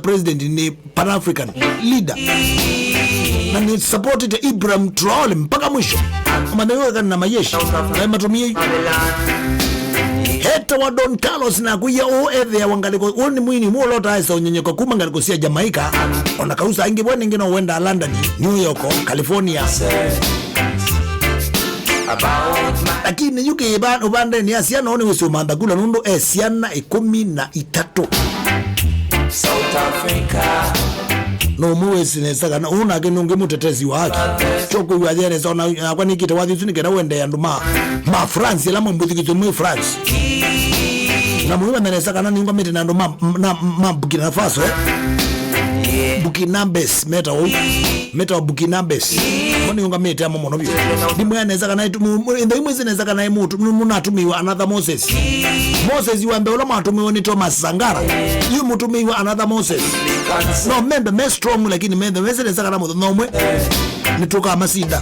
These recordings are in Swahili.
president ni Pan-African leader. Na ni supported Ibrahim Traore mpaka mwisho. Ameweka na majeshi na matumie. Heta wa Don Carlos na kuya oethe ya wangaliko oni mwini muolota aisa unyenyeko kuma ngaliko siya Jamaica onakausa ingi bwene ingino wenda London, New York, California. Lakini yuke ubande ni asiana oni wisi umandagula nundo siana 13 South Africa. No muwezi nesaka na unake nungi mutetezi wake choko yu adhiane sauna kwa nikita wathi usunike na wende ya nduma ma France la mbuthi kitu mwe France na muhimu nesaka na ningo meti na nduma ma Burkina Faso Burkinabes meta wa Burkinabes mwani yunga meti ya mono biyo di mwe nesaka na ndo imwezi nesaka na imutu munatumiwa another Moses yu ambeola matumiwa ni Thomas Sangara yu mutumiwa another Moses. No, member me strong lakini member mese nesaka na moto nomwe nitoka amasida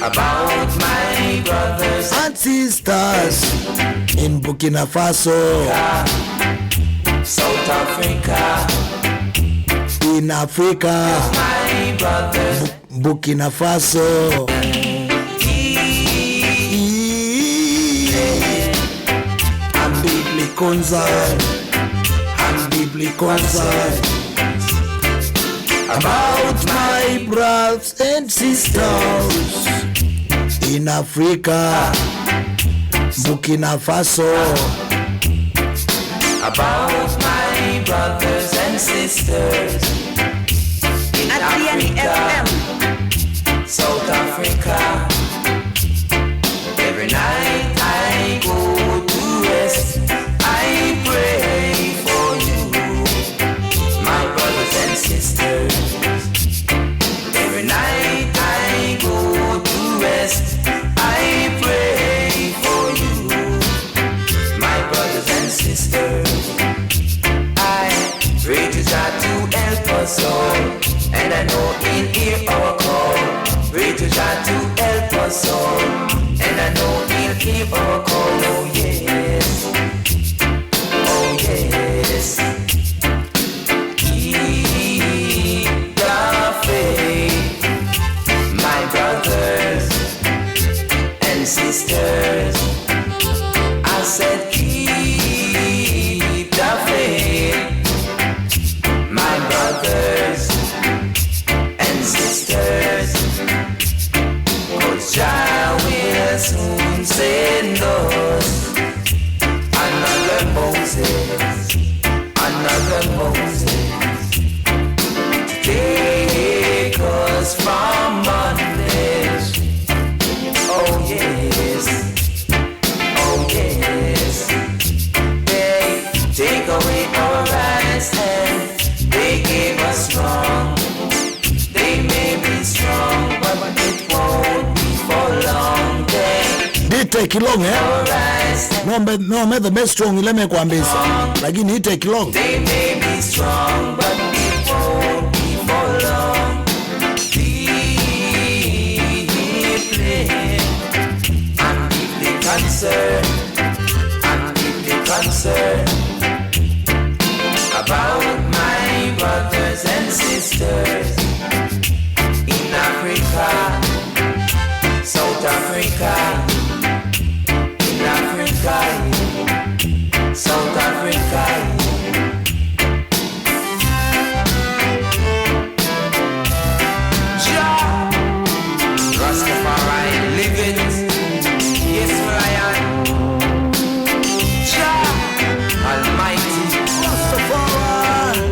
About my brothers and sisters in Burkina Faso, South Africa, in Africa, my brothers Burkina Faso. I'm deeply concerned. I'm deeply concerned about my brothers and sisters in Africa, Burkina Faso. About my brothers and sisters in Athiani Africa, South Africa. Every night I go to rest, I pray for you, my brothers and sisters. Every night I go to rest, I pray for you, my brothers and sisters. I pray to God to help us all, and I know He'll hear our call. Pray to God to help us all, and I know He'll hear our call. Oh yes, oh yes. Keep the faith, my brothers and sisters. I said keep the faith, my brothers and sisters, 'cause Jah will soon send us another Moses, to take us from bondage. Oh yes, oh yes. They take away our rights and they gave us strong. They may be strong, but it won't be for long. They Take long our rights and no me the best strong ileme kuambisa lakini it take long. they may be strong, but it won't be for long. I'm deeply concerned. I'm deeply concerned about my brothers and sisters in Africa, South Africa, in Africa, South Africa. Jah, Rastafari living, yes I am. Jah, Almighty Rastafari.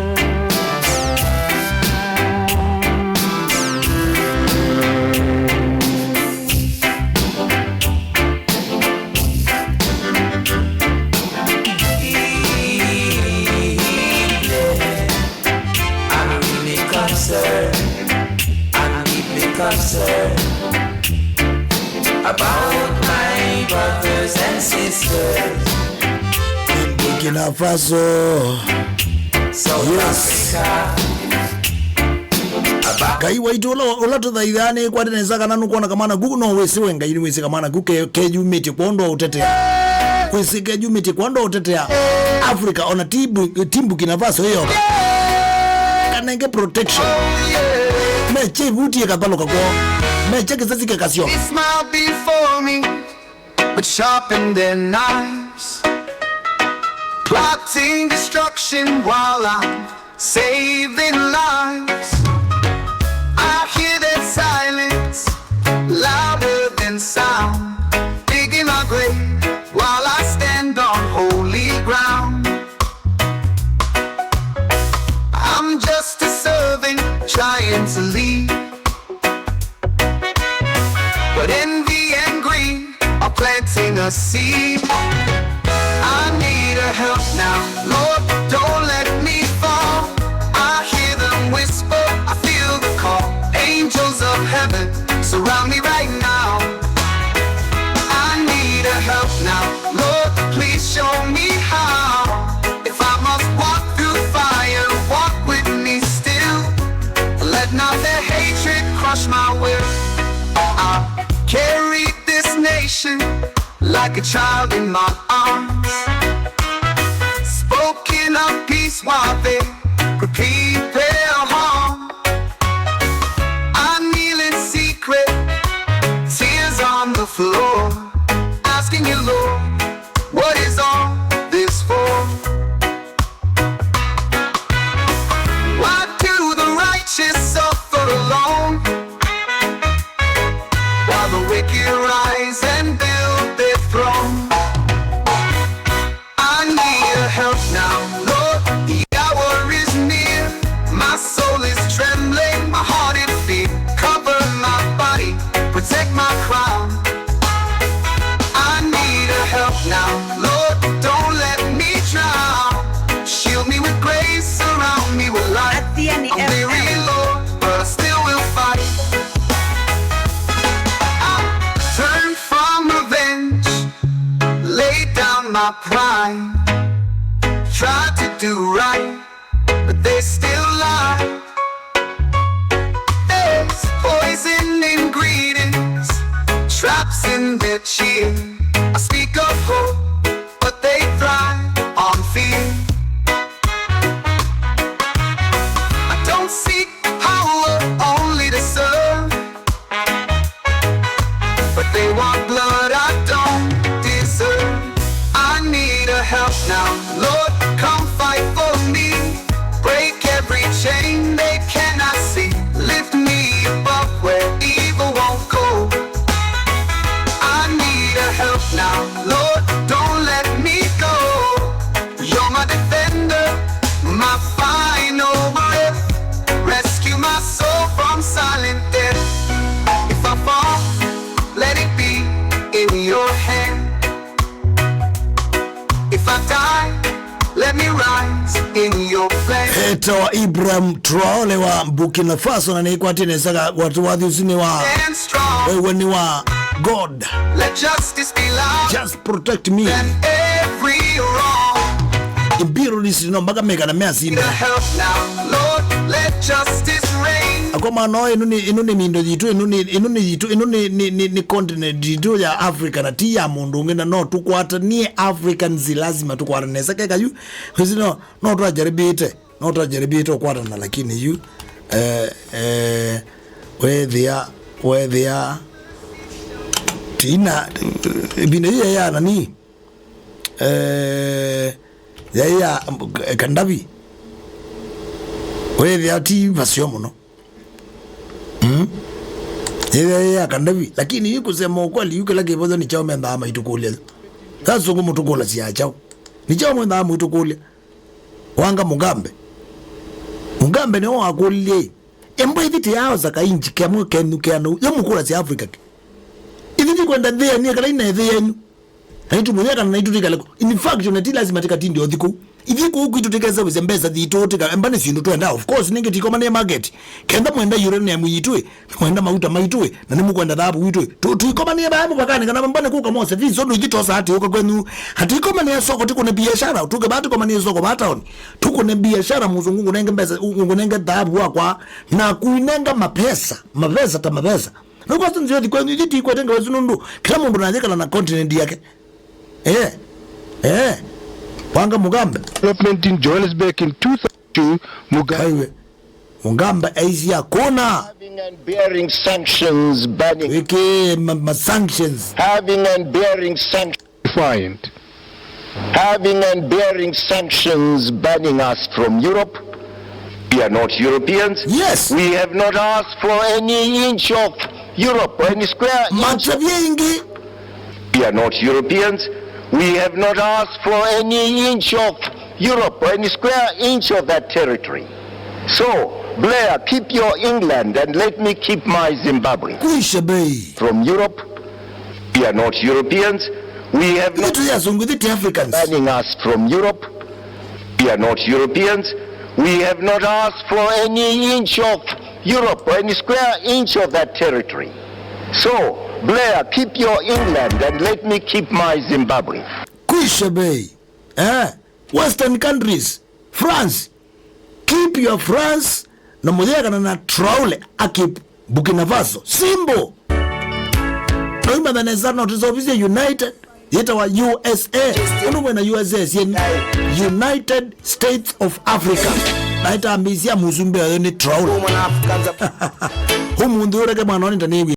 I'm really concerned. I'm deeply concerned about my brothers and sisters In Burkina Faso, South Yes. Africa. About kai waitu ola to dhaidhane kwa nesaka nanu kuona kamana gugu no wesi wenga yini wesi kamana guke keju miti kondo utetea wesi keju miti kondo utetea Africa ona timbu Burkina Faso hiyo kanenge protection meche buti ekapaloka kwa meche kizazi kekasio. They smile before me, but sharpen their knives, plotting destruction while I'm saving lives. I hear their silence louder than sound, digging my grave while I stand on holy ground. I'm just a servant trying to lead, but envy and greed are planting a seed. I need a help now, Lord, don't let me fall. I hear them whisper, I feel the call. Angels of heaven surround me right now. I need a help now, Lord, please show me how. If I must walk through fire, walk with me still. Let not their hatred crush my will. I carry this nation like a child in my arms, spoken of peace while they prepare harm. I kneel in secret, tears on the floor, asking you, Lord, what is all this for? Why do the righteous suffer alone, while the wicked rise and build their throne? I need a help now, Lord, the hour is near. My soul is trembling, my heart in fear. Cover my body, protect my crown. I need a help now, Lord, don't let me drown. Shield me with grace, surround me with light. Athiani I'm weary, Lord, but I still will fight. I turn from revenge, lay down my pride, try to do right, but they still lie. There's poison ingredients, traps in their cheer. I speak of hope, but they thrive on fear. I don't seek power only to serve, but they want blood I don't deserve. I need a help now, Lord, come fight for me. Break every chain they cannot see. Lift me above where evil won't go. I need a help now, Lord, don't let me go. You're my defender, my final breath. Rescue my soul from silent death. If I fall, let it be in your hand. If I die, let me rise in your plan. Eta wa Ibrahim Traore wa Burkina Faso na nikwati nesaka watu wadhi usini wa Stand strong, wewe ni wa God, let justice be loud, just protect me. and every wrong. Impiro nisi no mpaka meka na mea Need a sina help now, Lord, let justice reign. akoma no inuni mindo jitu inuni ni continent jitu ya Africa na tiya mundu ngena no tukwata ni Africans lazima tukwata nesa keka yu hizi no tuajaribite kwata na lakini yu where they are tina bina ya nani ya Kandavi where they are ti vasiomo no ya Kandavi lakini yuko sema ukweli yuko lake bozo ni chao menda ama itukulia sasa ngumu tukula si achao ni chao menda ama itukulia wanga Mugambe ni wa kulie embo hivi yao za kainji kemu kenu yamukula si Africa hivi kwenda there ni kala ina there yenu haitu mwenye kana naitu tikaleko in fact unati lazima tikatindi odhiku hivi ku itutekeza wizembeza dhitotika embane sindu twenda of course ninge tikomane market kenda mwenda uranium yitwe mwenda mauta maitwe na nimu kwenda dhahabu witwe tuikomane babu bakani kana mbane kuka mose vizo ndo jitosa hati uko kwenu hati ikomane soko tuko ne biashara tuke batu komane soko bataoni tuko ne biashara muzungu nenge mbeza nenge dhahabu wakwa na kuinenga mapesa nuko sinzo kwenu yiti kwatenga wazunundu kila mundu najekala na continent yake wanga Mugambe development in Johannesburg in 2002 Mugabe ungamba Asia kuna having and bearing sanctions banning wiki sanctions having and bearing sanctions Defined. having and bearing sanctions banning us from Europe. We are not Europeans. Yes. We have not asked for any inch of Europe or any square inch. machavyingi We are not Europeans. We have not asked for any inch of Europe or any square inch of that territory. So, Blair, keep your England and let me keep my Zimbabwe. kuisha bei From Europe, we are not Europeans. We have not vitu yazungudhiti Africans banning us from Europe. We are not Europeans. We have not asked for any inch of Europe or any square inch of that territory. So, Blair, keep your England and let me keep my Zimbabwe. kuisha bei Western countries France keep your France na mudhega na Traore akip Burkina Faso simbo noima dhanezana utizofisi United yeta wa USA unuwe na USA sien United States of Africa naita ambisia muzumbe ya ni Traore humu ndureke mwanoni taniwi